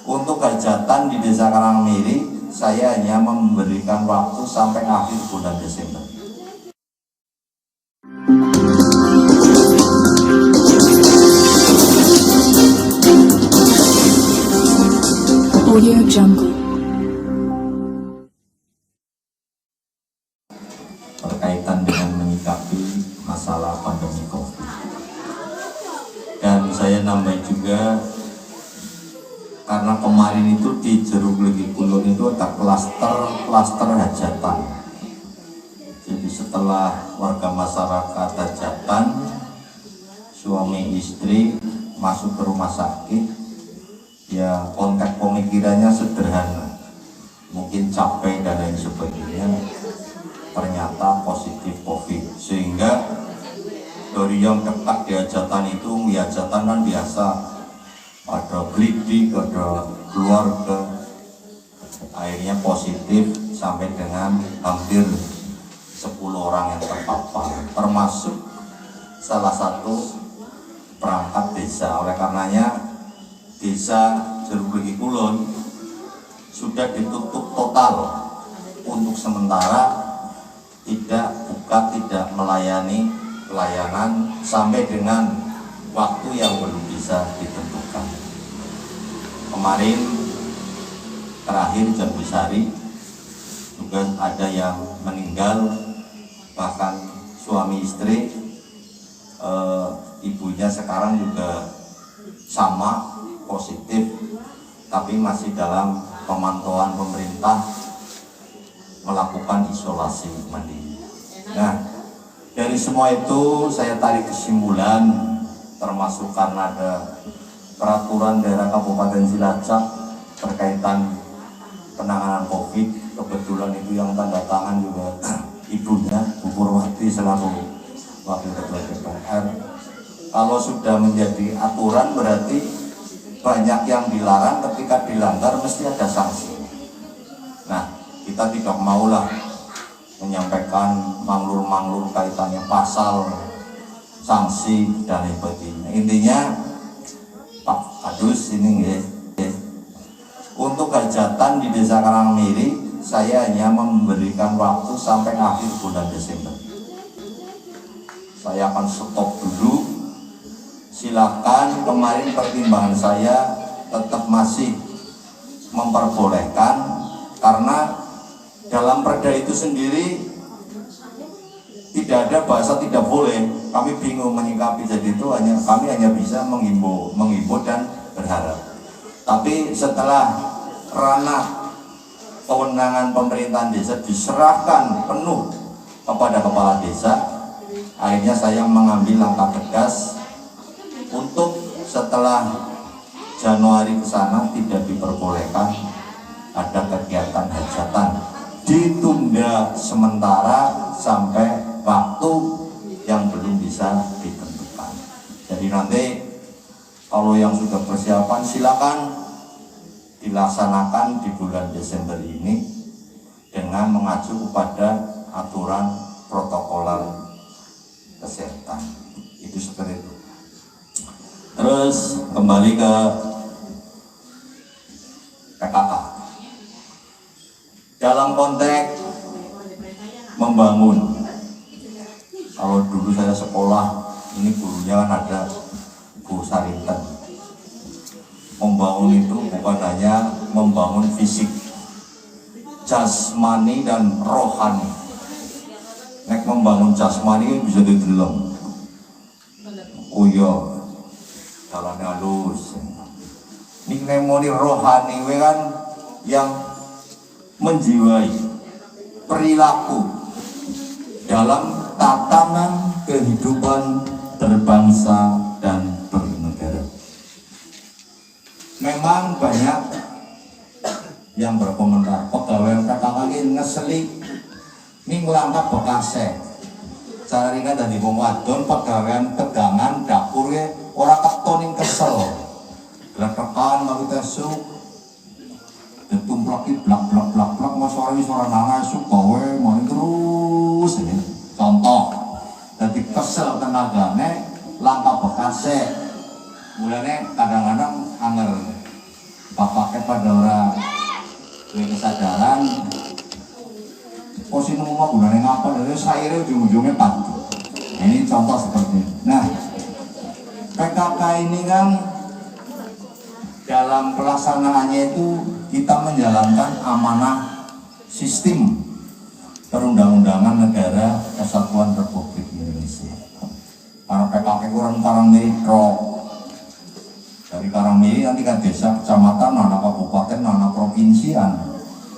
Untuk hajatan di Desa Karangmiri, saya hanya memberikan waktu sampai akhir bulan Desember. Audio Jungle. Berkaitan dengan menyikapi masalah pandemi COVID. Dan saya nambah juga, karena kemarin itu di Jeruk Legi Kulon itu ada klaster hajatan. Jadi setelah warga masyarakat hajatan, suami istri masuk ke rumah sakit, ya konteks pemikirannya sederhana, mungkin capek dan lain sebagainya, ternyata positif COVID. Sehingga dari yang dekat di hajatan itu, hajatan kan biasa ada blidik, ada keluarga, akhirnya positif sampai dengan hampir 10 orang yang terpapar, termasuk salah satu perangkat desa. Oleh karenanya Desa Jeruk Legi Kulon sudah ditutup total untuk sementara, tidak buka, tidak melayani pelayanan sampai dengan waktu yang belum bisa ditentukan. Kemarin terakhir Jambusari juga ada yang meninggal, bahkan suami istri, ibunya sekarang juga sama positif, tapi masih dalam pemantauan pemerintah melakukan isolasi mandiri. Nah, dari semua itu saya tarik kesimpulan, termasuk karena ada peraturan daerah Kabupaten Cilacap terkaitan penanganan COVID. Kebetulan itu yang tanda tangan juga ibunya, Bu Purwati selaku Wakil Ketua DPR. Kalau sudah menjadi aturan berarti banyak yang dilarang, ketika dilanggar mesti ada sanksi. Nah, kita tidak maulah menyampaikan manglur-manglur kaitannya pasal, sanksi dan sebagainya. Intinya Pak Kadus ini untuk hajatan di Desa Karangmiri, saya hanya memberikan waktu sampai akhir bulan Desember. Saya akan stop dulu. Silakan, kemarin pertimbangan saya tetap masih memperbolehkan, karena dalam perda itu sendiri tidak ada bahasa tidak boleh. Kami bingung menyikapi, jadi itu kami hanya bisa menghimbau dan berharap. Tapi setelah ranah kewenangan pemerintahan desa diserahkan penuh kepada kepala desa, akhirnya saya mengambil langkah tegas untuk setelah Januari ke sana tidak diperbolehkan ada kegiatan hajatan, ditunda sementara sampai waktu yang belum bisa ditentukan. Jadi nanti kalau yang sudah persiapan silakan dilaksanakan di bulan Desember ini dengan mengacu kepada aturan protokoler kesehatan. Itu seperti itu. Terus kembali ke PKK. Dalam konteks membangun, kalau dulu saya sekolah, ini gurunya kan ada Bu Sarinten. Membangun itu bukan hanya membangun fisik, jasmani dan rohani. Nek membangun jasmani bisa dideleng. Oh iya, jalannya halus. Ini nemoni rohani kan yang menjiwai perilaku dalam tatanan kehidupan berbangsa dan bernegara. Memang banyak yang berkomentar, pegawai PKK ini ngeselik, ini ngelangkap bekasnya. Cara ringan dari wong wadon, pegawaian tegangan dapurnya orang ketonin kesel. Geletekan lalu tesuk, ditumplaki blak mau suara nangis suk gawe mau terus ini. Contoh, jadi kesel tenagane langkah bekasnya. Mulanya kadang-kadang anger bapaknya pada orang duwe kesadaran posisi ngomong gunanya ngapa dari sairnya ujung-ujungnya padu. Nah, ini contoh seperti ini. Nah, PKK ini kan dalam pelaksanaannya itu kita menjalankan amanah sistem perundang-undangan negara Kesatuan Republik Indonesia. Karena PKK kurang Karangmiri dari Karangmiri nanti kan desa, kecamatan, anak kabupaten, anak provinsian,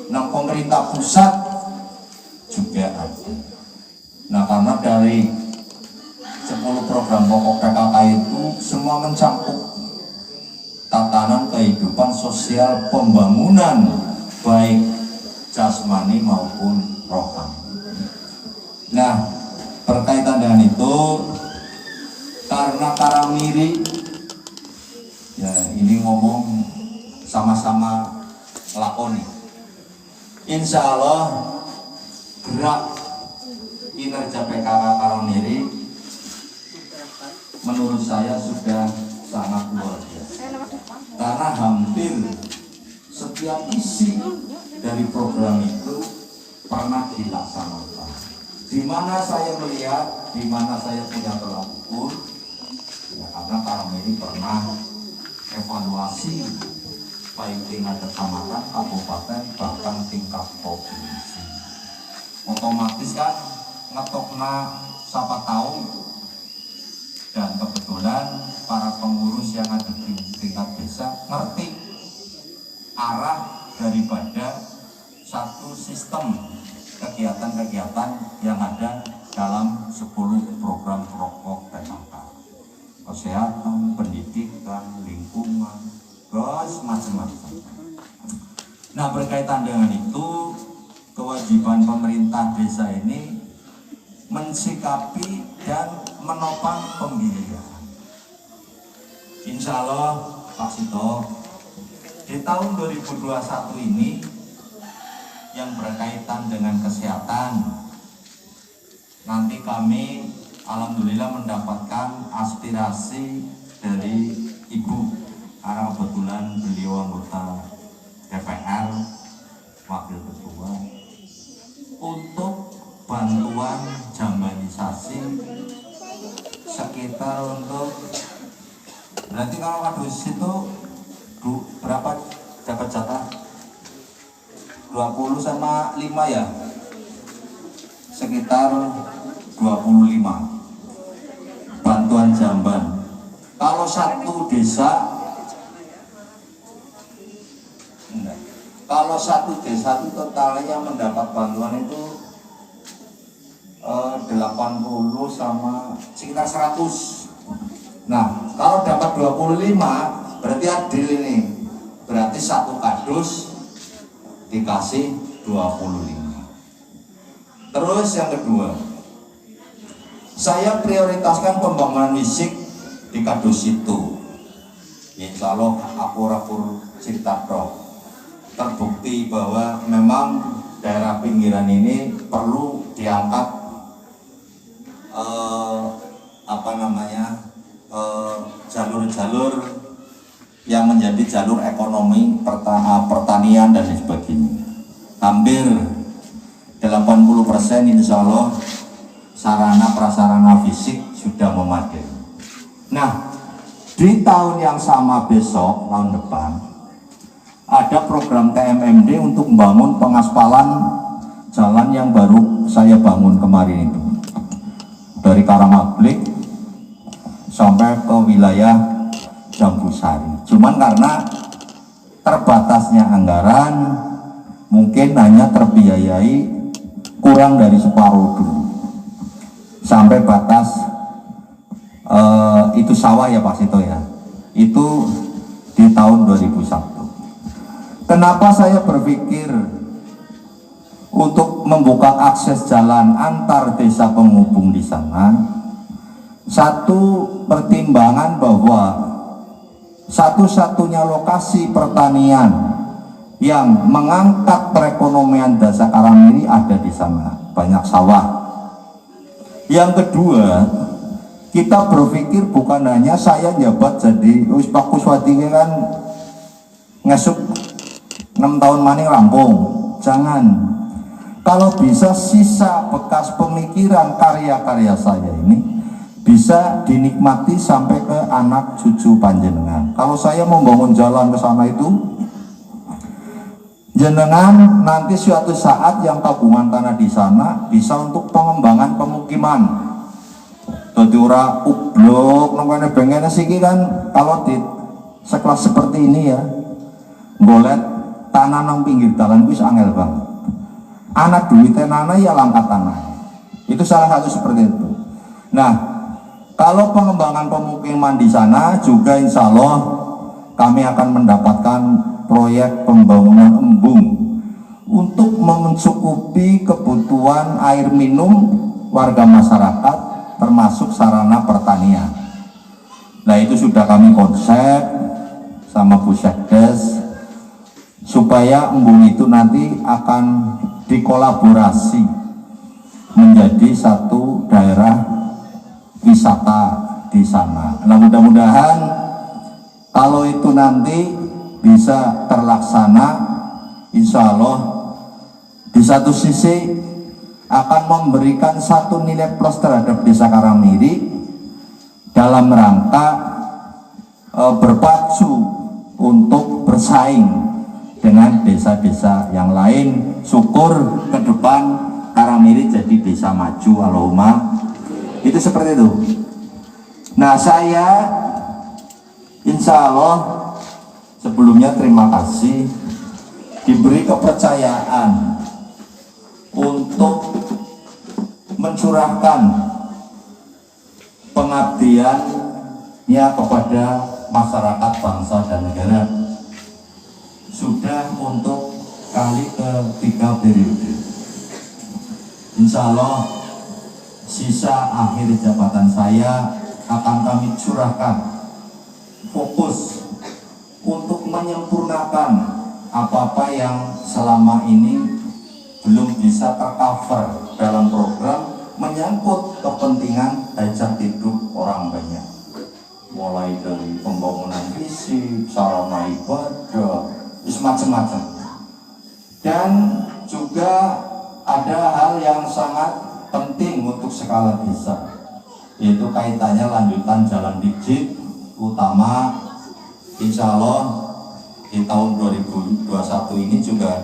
nah pemerintah pusat juga ada. Nah karena dari 10 program pokok PKK itu semua mencakup tatanan kehidupan sosial pembangunan baik jasmani maupun rohani. Nah berkaitan dengan itu, karena Karangmiri ya ini ngomong sama-sama lakoni, insya Allah gerak kinerja PKK Karangmiri menurut saya sudah sangat luar biasa, karena hampir setiap isi dari program itu pernah dilaksanakan. Di mana saya melihat, di mana saya punya tolak ukur, ya karena Karangmiri pernah evaluasi baik tingkat kecamatan, kabupaten, bahkan tingkat provinsi. Otomatis kan ngetokna siapa tahu, dan kebetulan para pengurus yang ada di tingkat desa ngerti arah daripada satu sistem kegiatan-kegiatan yang ada dalam 10 program pokok PKK. Kesehatan, pendidikan, lingkungan, macam-macam. Nah berkaitan dengan itu, kewajiban pemerintah desa ini mensikapi dan menopang pembiayaan. Insya Allah Pak Sito, di tahun 2021 ini yang berkaitan dengan kesehatan, nanti kami alhamdulillah mendapatkan aspirasi dari Ibu, karena kebetulan beliau anggota DPR, Wakil Ketua, untuk bantuan jambanisasi sekitar untuk, berarti kalau kardus itu berapa dapat jatah? 20 sama 5 ya? Sekitar 25 bantuan jamban. Kalau satu desa, enggak. Kalau satu desa itu totalnya mendapat bantuan itu 80 sama sekitar 100. Nah kalau dapat 25 berarti adil ini, berarti satu kardus dikasih 25. Terus yang kedua, saya prioritaskan pembangunan fisik di kardus itu. Insya Allah akur cerita terbukti bahwa memang daerah pinggiran ini perlu diangkat jalur-jalur yang menjadi jalur ekonomi pertanian dan sebagainya. Hampir 80% insya Allah sarana prasarana fisik sudah memadai. Nah di tahun yang sama besok, tahun depan, ada program TMMD untuk membangun pengaspalan jalan yang baru saya bangun kemarin itu, dari Karangablik sampai ke wilayah Jambusari. Cuman karena terbatasnya anggaran, mungkin hanya terbiayai kurang dari separuh dulu, sampai batas itu sawah ya Pak Sito ya, itu di tahun 2001. Kenapa saya berpikir untuk membuka akses jalan antar desa penghubung di sana? Satu pertimbangan bahwa satu-satunya lokasi pertanian yang mengangkat perekonomian desa Karangmiri ada di sana, banyak sawah. Yang kedua, kita berpikir bukan hanya saya jabat jadi Pak Kuswati kan ngesuk 6 tahun maning rampung. Jangan. Kalau bisa sisa bekas pemikiran karya-karya saya ini bisa dinikmati sampai ke anak cucu panjenengan. Kalau saya membangun jalan ke sana itu, jenengan nanti suatu saat yang tabungan tanah di sana bisa untuk pengembangan pemukiman. Jadi ora ublok nang bengene siki kan kalau di sekelas seperti ini ya, golet tanah nang pinggir dalan wis angel banget. Anak duitnya nana ya langkat tanah. Itu salah satu seperti itu. Nah, kalau pengembangan pemukiman di sana juga insya Allah kami akan mendapatkan proyek pembangunan embung untuk mencukupi kebutuhan air minum warga masyarakat termasuk sarana pertanian. Nah itu sudah kami konsep sama Bu Sekdes supaya embung itu nanti akan dikolaborasi menjadi satu daerah wisata di sana. Nah mudah-mudahan kalau itu nanti bisa terlaksana, insya Allah di satu sisi akan memberikan satu nilai plus terhadap Desa Karangmiri dalam rangka berpacu untuk bersaing dengan desa-desa yang lain. Syukur ke depan Karangmiri jadi desa maju, Allahumma. Itu seperti itu. Nah saya insya Allah sebelumnya terima kasih diberi kepercayaan untuk mencurahkan pengabdiannya kepada masyarakat, bangsa dan negara sudah untuk kali ketiga periode. Insya Allah sisa akhir jabatan saya akan kami curahkan fokus untuk menyempurnakan apa-apa yang selama ini belum bisa tercover dalam program menyangkut kepentingan hajat hidup orang banyak, mulai dari pembangunan fisik, sarana ibadah, macam-macam. Dan juga ada hal yang sangat penting untuk skala desa, yaitu kaitannya lanjutan jalan digit, utama insya Allah di tahun 2021 ini juga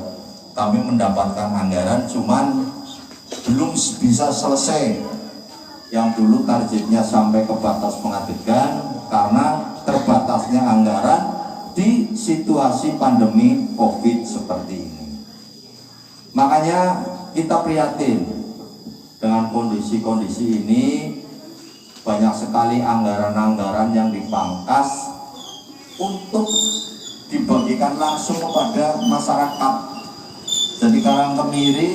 kami mendapatkan anggaran, cuman belum bisa selesai. Yang dulu targetnya sampai ke batas pengadegan karena terbatasnya anggaran di situasi pandemi COVID seperti ini. Makanya kita prihatin dengan kondisi-kondisi ini. Banyak sekali anggaran-anggaran yang dipangkas untuk dibagikan langsung kepada masyarakat. Jadi Karangkemiri,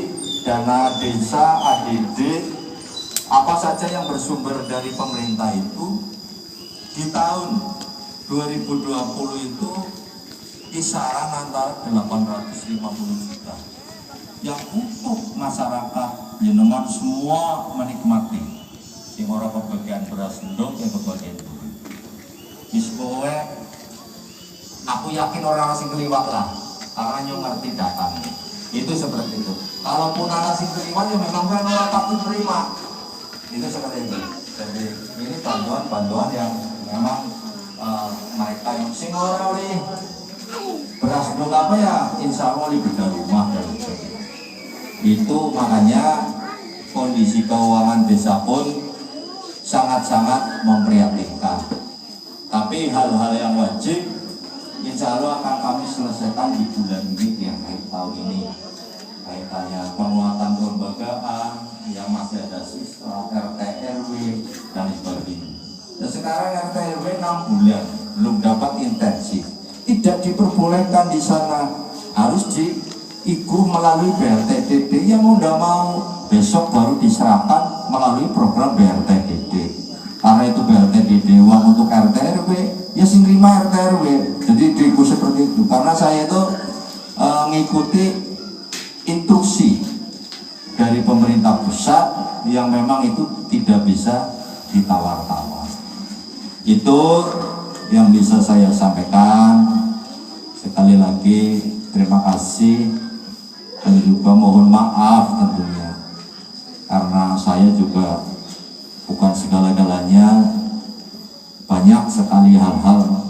dana desa, ADD, apa saja yang bersumber dari pemerintah itu di tahun 2020 itu kisaran antara 850 juta yang untuk masyarakat jenengan semua menikmati. Sing ora kebagian beras ndok yang kebagian duit. Wis kowe aku yakin orang sing keliwat lah, karena nyong ngerti datanya. Itu seperti itu. Kalaupun ana sing keliwat ya memang kan ora patut terima. Itu seperti itu. Jadi ini bantuan-bantuan yang memang mereka yang sing ora oleh beras ndok apa ya insya Allah oleh beda rumah dan sebagainya. Itu makanya kondisi keuangan desa pun sangat-sangat memprihatinkan. Tapi hal-hal yang wajib insya Allah akan kami selesaikan di bulan ini, yang akhir tahun ini. Kaitannya penguatan kelembagaan yang masih ada siswa, RT RW dan sebagainya. Dan sekarang RT RW 6 bulan belum dapat intensif, tidak diperbolehkan di sana, harus diikuh melalui BRTDD yang udah mau besok baru diserahkan melalui program BRTDD. Karena itu BRTDD uang untuk RT RW, ya sing terima RT RW. Jadi diikuti seperti itu. Karena saya itu mengikuti instruksi dari pemerintah pusat yang memang itu tidak bisa ditawar-tawar. Itu yang bisa saya sampaikan. Sekali lagi lagi terima kasih dan juga mohon maaf tentunya karena saya juga bukan segala-galanya, banyak sekali hal-hal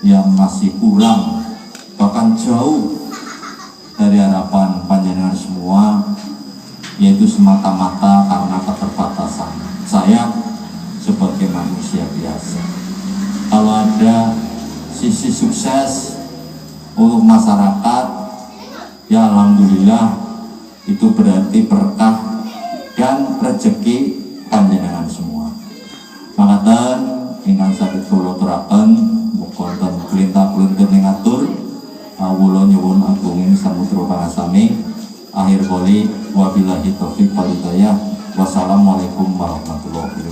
yang masih kurang bahkan jauh dari harapan panjenengan semua, yaitu semata-mata karena keterbatasan saya sebagai manusia biasa. Kalau ada sisi sukses untuk masyarakat, ya alhamdulillah itu berarti berkah dan rezeki panjenengan semua. Makaten ingkang saged kula aturaken muga wonten klintah-klintih ing atur kawula nyuwun agunging samudra pangasami. Akhir qoli wabillahi taufiq wal hidayah. Wassalamualaikum warahmatullahi wabarakatuh.